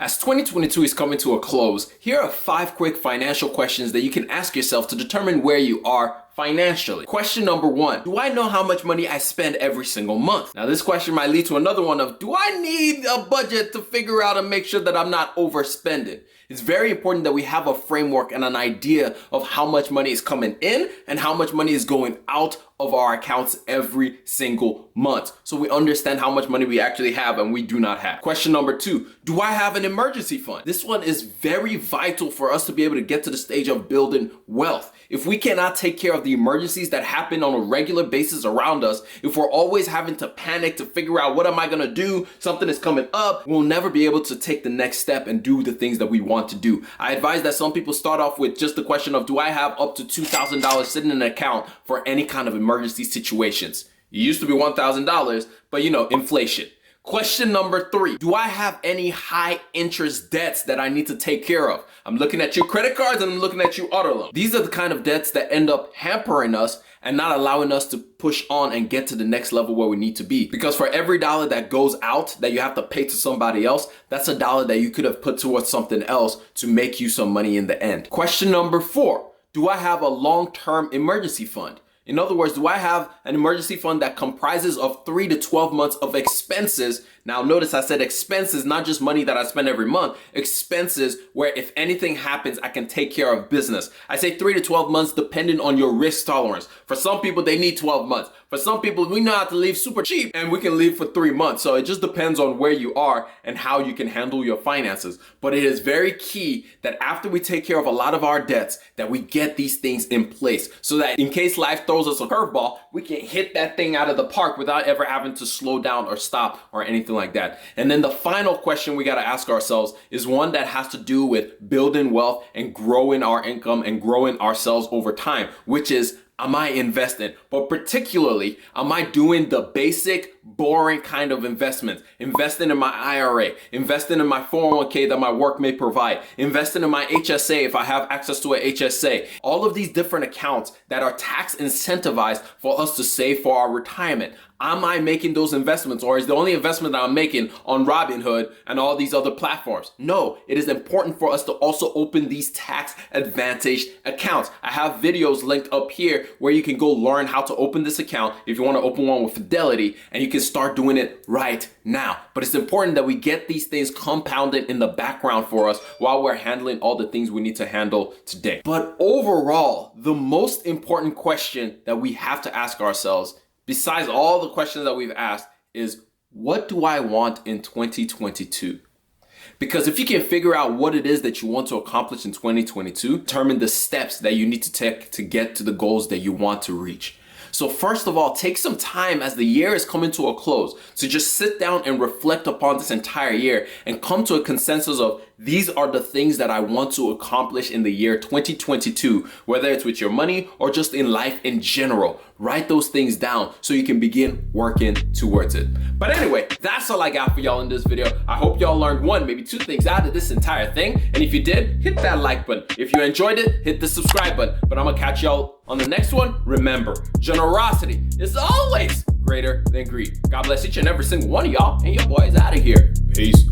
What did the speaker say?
As 2022 is coming to a close, here are 5 quick financial questions that you can ask yourself to determine where you are financially. Question number 1, do I know how much money I spend every single month? Now this question might lead to another one of, do I need a budget to figure out and make sure that I'm not overspending? It's very important that we have a framework and an idea of how much money is coming in and how much money is going out of our accounts every single month, so we understand how much money we actually have and we do not have. Question number 2, do I have an emergency fund? This one is very vital for us to be able to get to the stage of building wealth. If we cannot take care of the emergencies that happen on a regular basis around us, if we're always having to panic to figure out what am I gonna do, something is coming up, we'll never be able to take the next step and do the things that we want to do. I advise that some people start off with just the question of, do I have up to $2,000 sitting in an account for any kind of emergency situations? It used to be $1,000, but inflation. Question number 3, do I have any high interest debts that I need to take care of? I'm looking at your credit cards and I'm looking at your auto loan. These are the kind of debts that end up hampering us and not allowing us to push on and get to the next level where we need to be. Because for every dollar that goes out that you have to pay to somebody else, that's a dollar that you could have put towards something else to make you some money in the end. Question number 4, do I have a long-term emergency fund? In other words, do I have an emergency fund that comprises of 3 to 12 months of expenses? Now notice I said expenses, not just money that I spend every month, expenses where if anything happens, I can take care of business. I say 3 to 12 months depending on your risk tolerance. For some people, they need 12 months. For some people, we know how to leave super cheap and we can leave for 3 months. So it just depends on where you are and how you can handle your finances. But it is very key that after we take care of a lot of our debts, that we get these things in place so that in case life throws us a curveball, we can hit that thing out of the park without ever having to slow down or stop or anything like that. And then the final question we got to ask ourselves is one that has to do with building wealth and growing our income and growing ourselves over time, which is, am I investing? But particularly, am I doing the basic, boring kind of investments? Investing in my IRA, investing in my 401k that my work may provide, investing in my HSA if I have access to a HSA. All of these different accounts that are tax incentivized for us to save for our retirement. Am I making those investments, or is the only investment that I'm making on Robinhood and all these other platforms? No, it is important for us to also open these tax advantaged accounts. I have videos linked up here where you can go learn how to open this account if you want to open one with Fidelity, and you can start doing it right now. But it's important that we get these things compounded in the background for us while we're handling all the things we need to handle today. But overall, the most important question that we have to ask ourselves, besides all the questions that we've asked, is what do I want in 2022? Because if you can figure out what it is that you want to accomplish in 2022, determine the steps that you need to take to get to the goals that you want to reach. So first of all, take some time as the year is coming to a close to just sit down and reflect upon this entire year and come to a consensus of, these are the things that I want to accomplish in the year 2022, whether it's with your money or just in life in general. Write those things down so you can begin working towards it. But anyway, that's all I got for y'all in this video. I hope y'all learned 1, maybe 2 things out of this entire thing. And if you did, hit that like button. If you enjoyed it, hit the subscribe button. But I'm gonna catch y'all on the next one. Remember, generosity is always greater than greed. God bless each and every single one of y'all, and your boy is out of here. Peace.